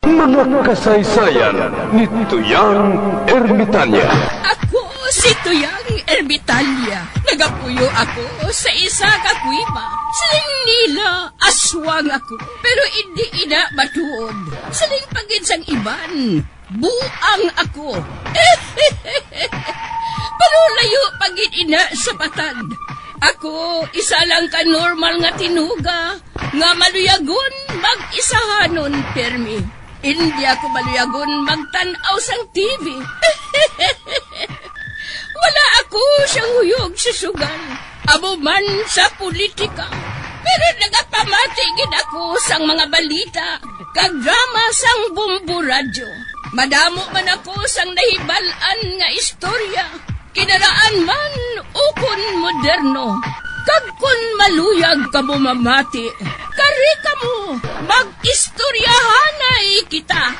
Mga kasaysayan ni Tuyang Ermitanya. Ako si Tuyang Ermitanya. Nagapuyo ako sa isa ka kuiba. Siling nila, aswang ako. Pero hindi ina matuod. Siling paginsang iban, buang ako. Pero layo pagin ina sa patad. Ako, isa lang ka normal nga tinuga, nga maluyagon mag-isahanon permi. Hindi ako maluyagon magtanaw sang TV. Wala ako siyang huyog sa sugal, abo man sa politika. Pero nagapamatagin ako sang mga balita, kag drama sang bumbu radyo. Madamo man ako sang nahibalan nga istorya, kinaraan man ukon moderno. Kag kun maluyag ka mo mamati, kari ka mo, mag-istoryahanay kita.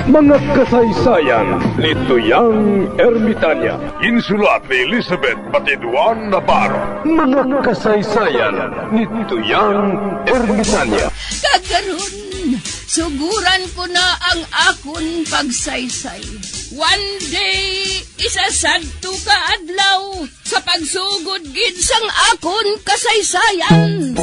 Mga kasaysayan ni Tuyang Ermitanya. Insulat ni Elizabeth Batiduan Navarro. Mga kasaysayan ni Tuyang Ermitanya. Kagaron, suguran ko na ang akon pagsaysay. One day, isasadto ka adlaw sa pagsugod gid sang akon kasaysayan.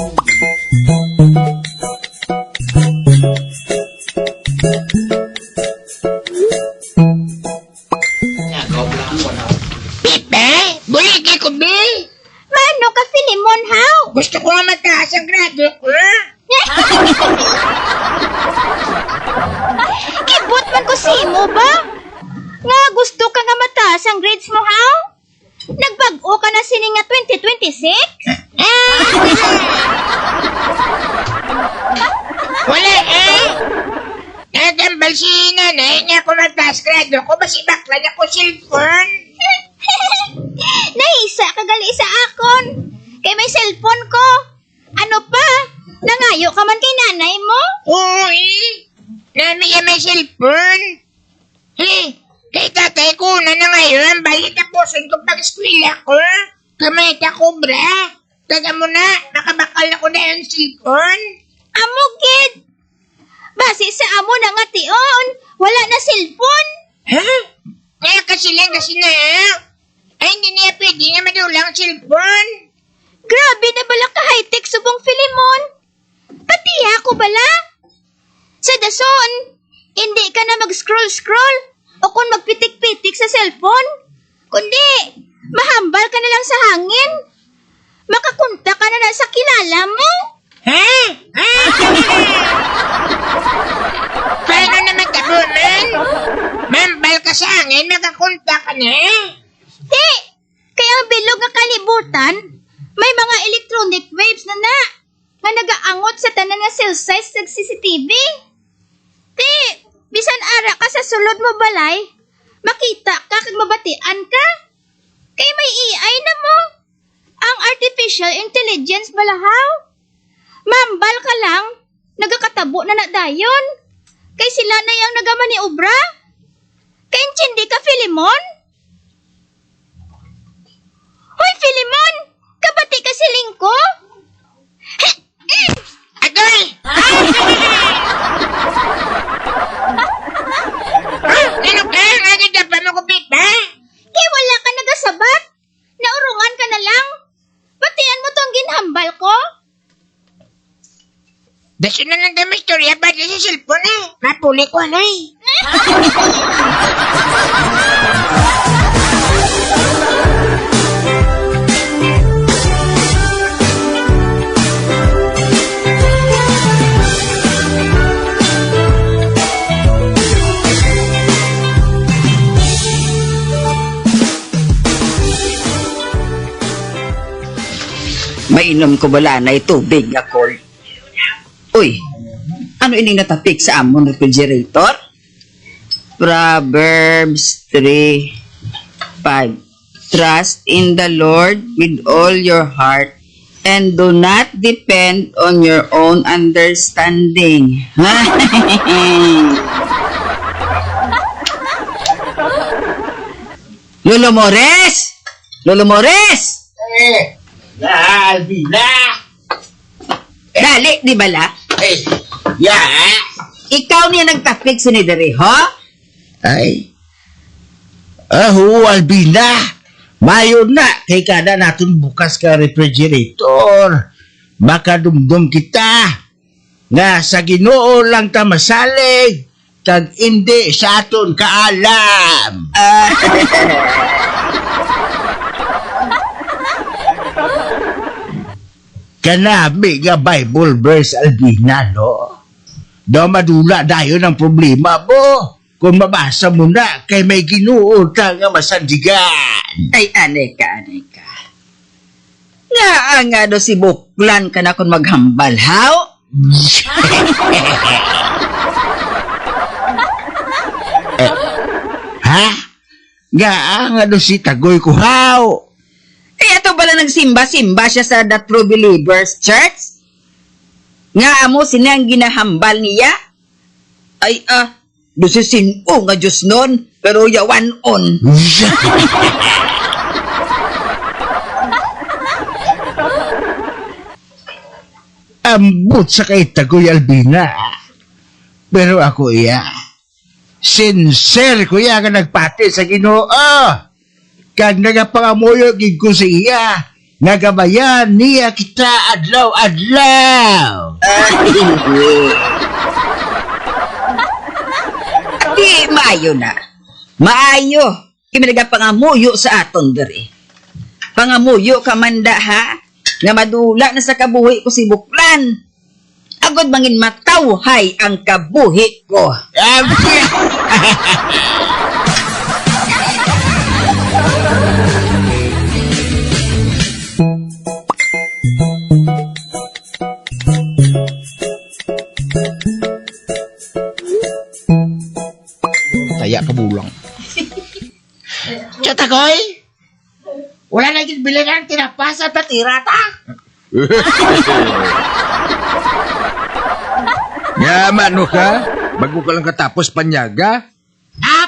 Pipe, bulig ko, Bi. Mano ka, Filimon, how? Gusto ko nga mataas ang grado ko. Kibot man ko simo ba? Nga gusto ka nga mataas ang grades mo, how? Nagbag-o ka na sini nga 2026? Wala Nagambal si nanay niya kung mataas grado ko. Basi bakla na ko cellphone. Naisa ka gali sa akon. Kay may cellphone ko. Ano pa? Nangayo ka man kay nanay mo? Uy, nanay niya may cellphone. Kay tatay ko na ngayon, balik tapusin ko pag-eskwela ko. Kamay ta kubra. Taga mo na, nakabakal ako na yung cellphone. Amo, kid. Basi sa amo na nga tion. Wala na cellphone. Ha? Kaya kasi lang kasi na. Ay, hindi niya pwede na madulang cellphone. Grabe na bala ka high-tech subong Filimon. Pati ako bala. Sa dason, hindi ka na mag-scroll-scroll o kung magpitik-pitik sa cellphone. Kundi, mahambal ka na lang sa hangin. Makakunta ka na sa kilala mo. Ha? Paano naman tabunan? Mambal ka sa hangin, nakakunta ka na. Di, kaya ang bilog nga kalibutan, may mga electronic waves na nga nagaangot sa tanan nga cell size sa CCTV. Di, bisan ara ka sa sulod mo balay, makita ka kag mabatian ka. Kay may AI na mo. Ang artificial intelligence balahaw. Mambal ka lang, nagakatabo na dayon. Kay sila na yang nagaman ni Obra. Kay intindi ka, Filimon? Hoy, Filimon! Kabati ka siling ko? Agoy! Ano ka? Ano ka pa magupit ba? Kay wala ka nagasabat. Naurungan ka na lang. Batian mo tong ginhambal ko. Daso na lang kami istorya ba sa cellphone Mapuli ko ano Mainom ko bala na tubig nga cold. Uy, ano ining natapik sa amon refrigerator? Proverbs 3:5. Trust in the Lord with all your heart and do not depend on your own understanding. Lolo Mores! Lolo Mores! Albina! Dali, di bala? Ya! Ikaw niya nagtapik sa nidere, ha? Ay. Albina. Mayon na. Kay kada natin bukas ka refrigerator. Makadumdum kita. Nga sa Ginoo lang ta masalig. Kag hindi sa aton kaalam. Kanami nga Bible verse, Albina, no? Daw madula dayon ang problema mo. Kung mabasa mo na, kay may Ginoo ta nga masandigan. Ay, anay ka. Nga do si Buklan ka na kung maghambal, haw? Ha? Nga do si Tagoy ko, haw? Ato bala nagsimba-simba siya sa The True Believers Church? Nga amo sinang ginahambal niya? Ay, do si sino nga Diyos nun, pero yawan on. Ambot sa kay Tagoy, Albina. Pero ako sincere ko nga nagpati sa Ginoo. Kag nagapangamuyo gid ko sa iya, nagabayan niya kita adlaw-adlaw. Di maayo na. Maayo. Kami nagapangamuyo sa aton dere. Pangamuyo ka manda, ha? Nga madula na sa kabuhi ko si Buklan. Agod mangin matawhay ang kabuhi ko. Taya ka bulang. Tagoy, wala na gid bilangan tinapas at patira ta. Nga, ano ka? Bago ka lang katapos panyaga?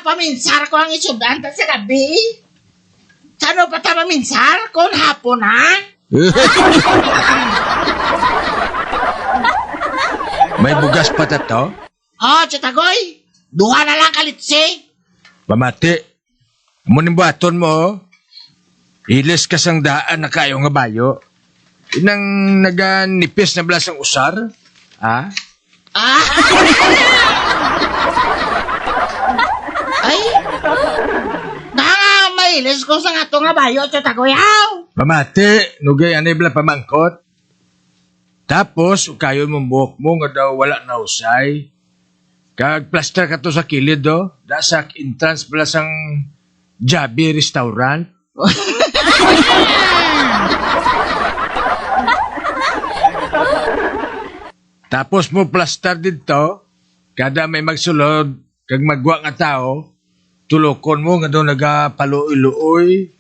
Paminsar ko ang isudan ta sa gabi. Sano pa ta paminsar kung hapon, ha? May bugas pa to? Tagoy, duha na lang kalitsi. Pamati. Munin buhaton mo. Ilis ka sang daan na kayo nga bayo. Inang naganipis na blas ang usar? Ha? Ay, mailis ko sa nga to nga bayo, Tagoy, haw. Pamati. Nugay anay bala pamangkot. Tapos, kayo mong buhok mo nga daw wala na usay. Kag plaster ka to sa kilid, do. Da sa entrance bala sang Jabi Restaurant. Tapos mo plaster dito, kada may magsulod, kag magwa nga tao, tulokon mo nga daw nagapaluoy-luoy,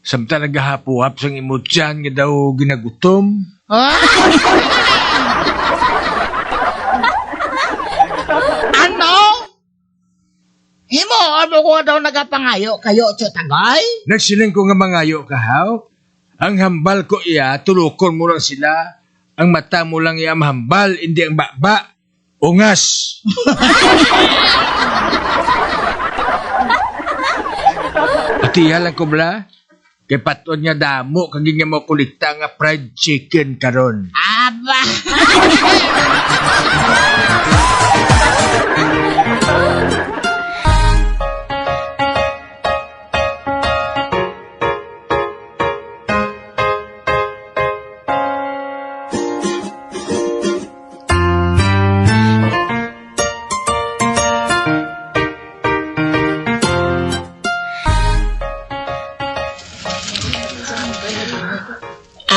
samta nagahapuhap sang imutyan nga daw ginagutom. Ano? Himo, ano ko daw nagapangayo kayo, Tagoy? Nagsiling ko nga mangayo kahaw, ang hambal ko iya, tulokon mo lang sila, ang mata mo lang iya mahambal, hindi ang baba. Ungas! Atiya lang ko bala, kay paton niya damo, kaging niya mo kulikta nga fried chicken karon. Aba!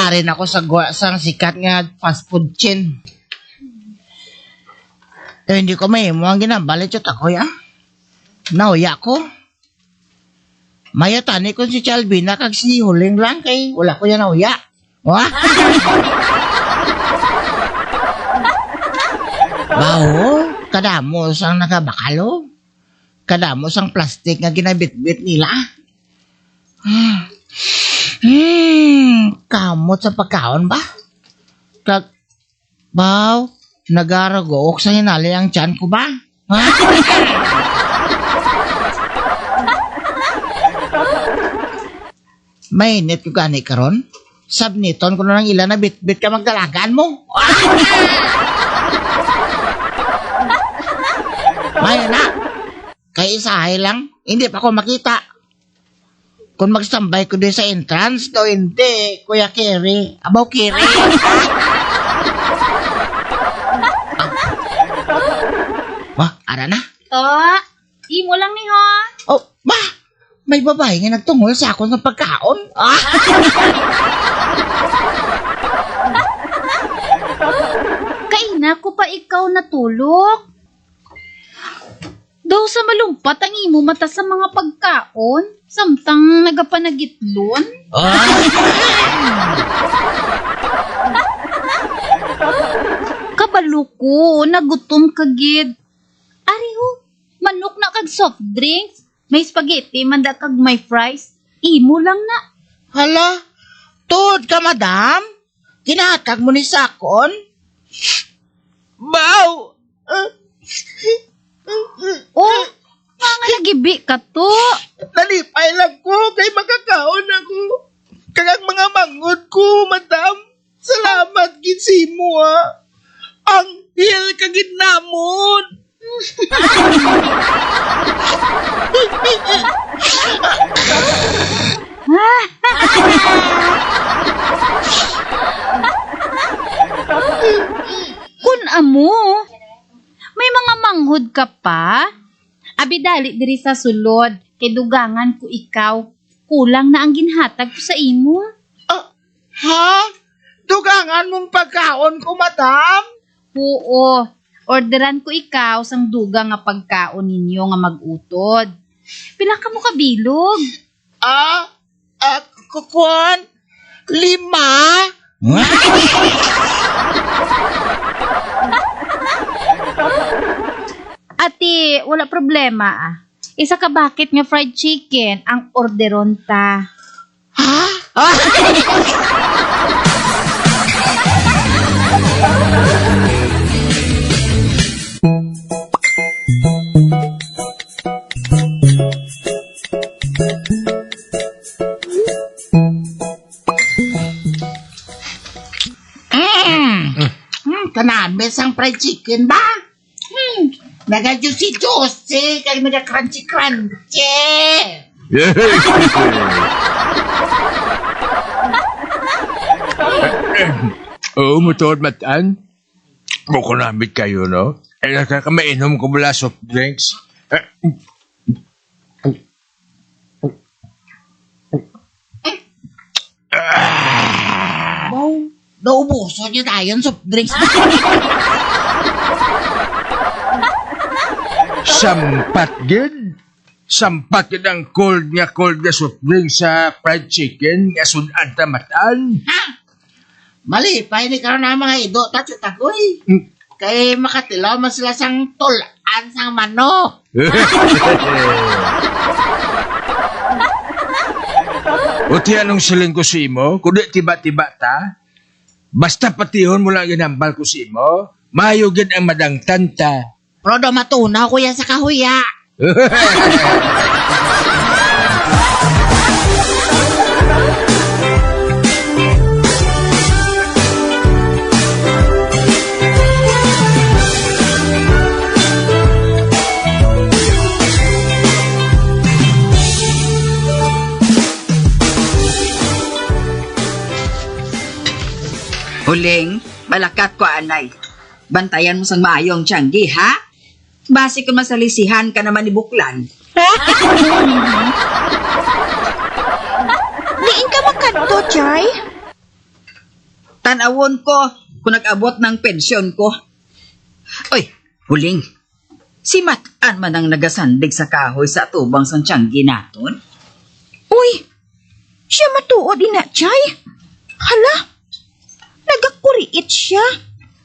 Arin ako sa sang sikat nga fast food chain. Hindi ko may mo ang ginambalit yung Tagoy, Nauya ko. Mayatani ko si Chalbina kag si Huling lang kay wala ko yan nauya. Baho, kadamo sang nakabakalo. Kadamo sang plastic nga ginabitbit nila. Kamot sa pagkaon ba? Baw, nagaragook sa hinali ang tiyan ko ba? Ha? Mainit ko gani karon. Sabniton ko na ng ilan na bit-bit ka magdalagan mo. Maya na. Kay isahay lang, hindi pa ako makita. Kung magstambay ko din sa entrance, do hindi, Kuya Kiri. Abaw Kiri. Wah, ara na. To, imo lang ni ho. Oh, ma! May babae nga nagtungol sa akon ng pagkaon. Kaina ko pa ikaw natulog. Daw sa malumpat ang imo mata sa mga pagkaon, samtang nagapanagitlon. Kabalo ko, nagutom kagid. Ari ho, manok na kag soft drinks, may spaghetti, manda kag may fries. Imo lang na. Hala, tuod ka, madam? Kinatag mo ni Sakon? Baw! Oh, mga nagibi ka to. Nalipay lang ko kay makakaon ako. Kagang mga mangod ko, madam. Salamat, ginsimo, ha. Ang hil kagid namon. Kun amo, may mga manghod ka pa? Abi dali diri sa sulod, kay dugangan ko ikaw. Kulang na ang ginhatag ko sa imo. Ha? Dugangan mong pagkaon ko, madam? Oo, orderan ko ikaw sang dugang nga pagkaon ninyo nga mag-utod. Pila ka mo kabilog? Kukuan? 5? Ati, wala problema ah. Isa ka bakit nga fried chicken ang orderon ta. Ha? Kanabes ang fried chicken ba? Naga-juicy-juicy, kaya naga-crunchy-crunchy. Oo, mutod matan. Bukunamit kayo, no? Eh, nakakamainom ko mula soft drinks. Naubuso niyo tayo soft drinks. Sampat gid. Sampat gid ang cold nga soft drinks sa fried chicken nga sudan ta matan. Malipay ni karon na mga ido tayo-tagoy. Kay makatilaw man sila sang tulan sang manok. Uti anong siling ko si imo? Kundi tiba-tiba ta? Basta patihon mo lang ginambal ko si imo, mayo gid ang madangtan ta. Pero daw matunaw ko yan sa kahuya. Huling, malakat ko anay. Bantayan mo sang maayong tiyanggi, ha? Basi kung masalisihan ka naman ni Buklan. Diin ka makadto, Chay? Tanawon ko kung nag-abot ng pensyon ko. Oy, Huling, si Matan man ang nagasandig sa kahoy sa atubang sang tiyanggi naton. Uy, siya matuod ina, Chay. Hala, nagakuriit siya.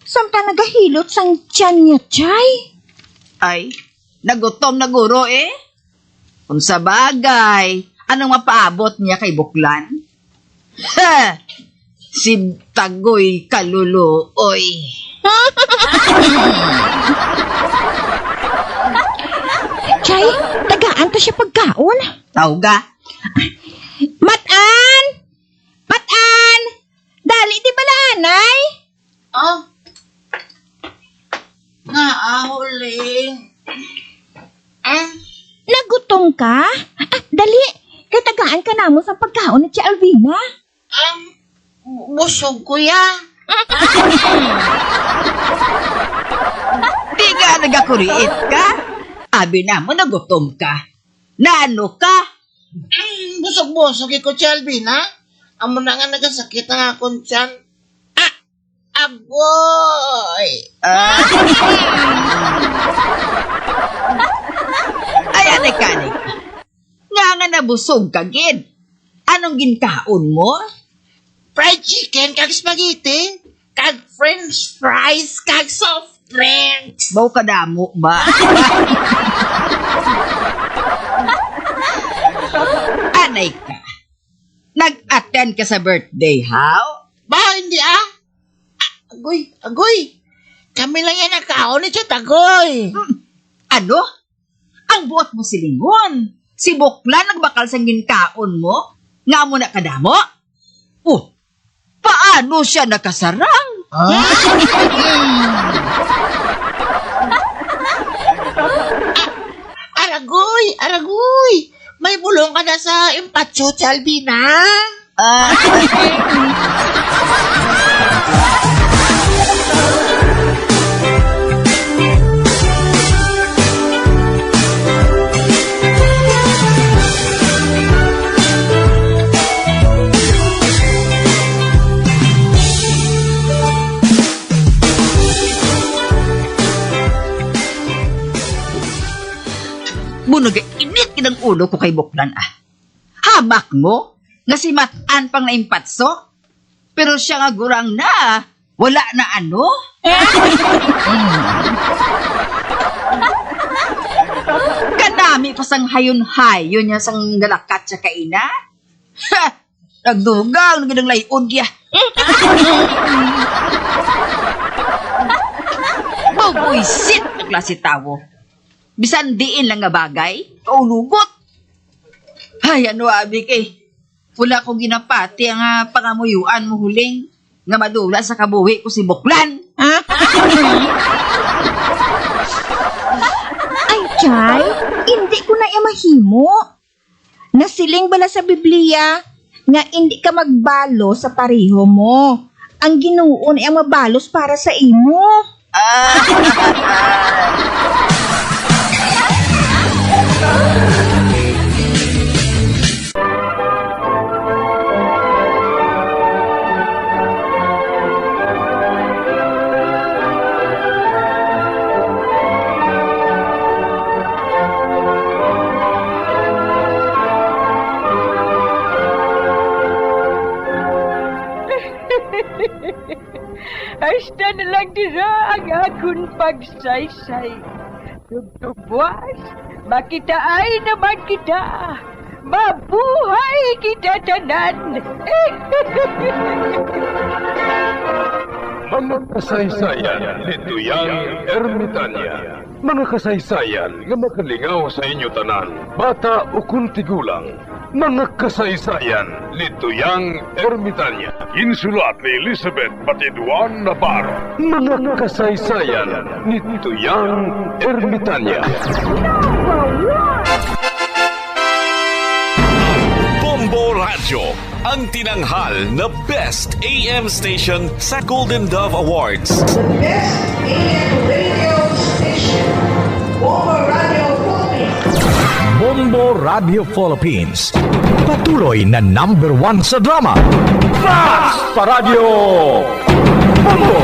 Samtang nagahilot sang tiyan niya, Chay. Ay, nagutom na guro eh. Kung sa bagay, anong mapaabot niya kay Buklan? Ha! Si Tagoy Kaluluoy. Chay, tagaan ta siya pagkaon. Tawga. Matan! Matan! Dali di bala, anay? Oh. Nga, ahuling. Nagutom ka? Dali, kay tagaan ka namo sa pagkaon ni Tia Alvina. Busog kuya. Di nga nagakuriit ka? Abi na mo nagutom ka. Naano ka? Busog-busog ko, Chalvina. Amo na nga nagasakit ang akong tiyan. Agoy! Ayan ay kanik. Nga nabusog ka, gid. Anong ginkaon mo? Fried chicken, kag spaghetti, kag french fries, kag soft drinks. Baw ka damo ba? Anay ka. Nag-attend ka sa birthday, how? Ba, hindi Agoy. Kami lang yan nakaon ni Chatagoy. Ano? Ang buot mo silingon. Si Buklan nagbakal sa ginkaon mo? Nga mo na kadamo? Oh, paano siya nakasarang? Aragoy. May bulong ka na sa impatso, Chalvina. Bunagay, init kinang ulo ko kay Buklan Habak mo, nga si Matan pang naimpatso, pero siya nga gurang na, wala na ano? Kanami pa sang hayon-hayon niya sang galakat siya kaina. Ha! Nagdugang, nagdang layod ya. Bubuisit ang klase tawo. Bisan diin lang nga bagay, kaulugot. Ay, ano abi kay, wala kong ginapati ang pangamuyuan mo huling, nga madula sa kabuhi ko si Buklan. Ay, Chay, hindi ko na mahimo. Nasiling bala sa Biblia nga hindi ka magbalo sa pareho mo. Ang Ginoo ay mabalos para sa imo. Hasta na lang dira ang akong pagsaysay. Tugtugwas, makitaan naman kita. Mabuhay kita tanan. Mga kasaysayan ni Tuyang Ermitanya. Mga kasaysayan nga makalingaw sa inyo tanan, bata o kuntigulang. Mga kasaysayan ni Tuyang Ermitanya. Insulat ni Elizabeth Batiduan Navarro. Mga kasaysayan ni Tuyang Ermitanya. Bombo Radio, ang tinanghal na Best AM Station sa Golden Dove Awards. Best AM radio station, Bombo Radio Philippines. Bombo Radio Philippines. Patuloy na #1 sa drama. Fast Paradyo! Bombo!